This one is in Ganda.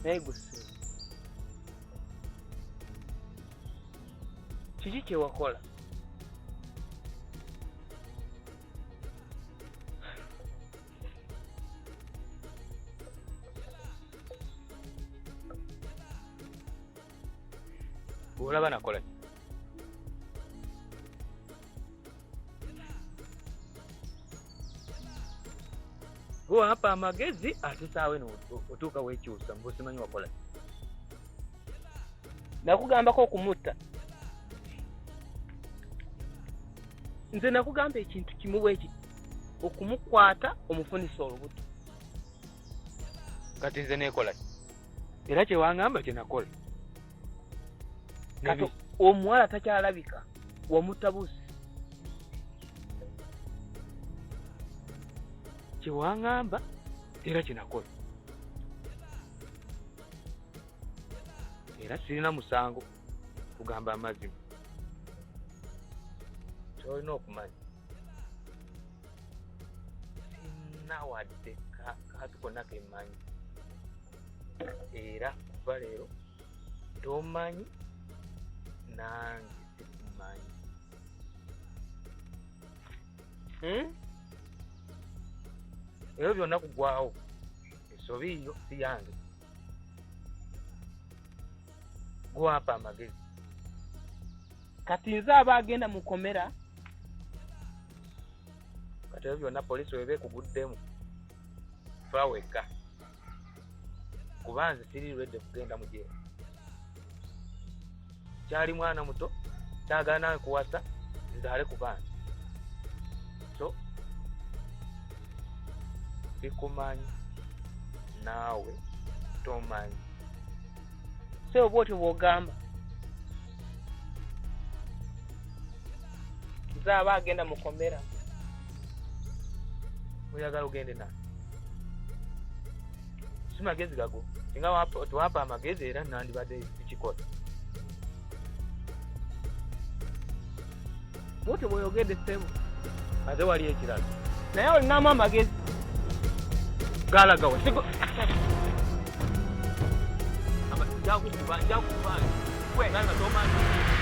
naye gusse kiki kye wakola? Olaba nakola wapa amagezi ate saawe otuuka weekyusa ng'osimanyi wakola. Nakugambako okumutta. Nze nakugamba ekintu kimu bweki okumukwata omufunisa olubuto. Kati nze neekola era kye wangamba kye nakola. Kati omuwala takyalabika wamutta busi. Kye wangamba era kye nakola. Era sirina musango kugamba amazima. Kyolina okumanya sina wadde kaatu konna kemanyi era kuva leero tomanyi nange sikumanyi. Ebyo byonna kugwawo ensobi yo si yange. Gwapa amagezi. Kati nze aba agenda mu komera. Kati ebyo byonna poliisi weba ekuguddemu fa wekka kuba nze siriredde kugenda mu jeera. Kyali mwana muto kyagala nawe kuwasa nzaale ku baana. So sikumanyi naawe tomanyi. Se oba otyo bw'ogamba nze aba agenda mu komera. Oyagala ugende naye si magezi gago singa tuwapa amagezi era nandibadde tukikola. Bwotyo bw'oyogedde ssebo ate wali ekirala naye olinamu amagezi galagawa sigo jakukuba gwe nga tomanyi.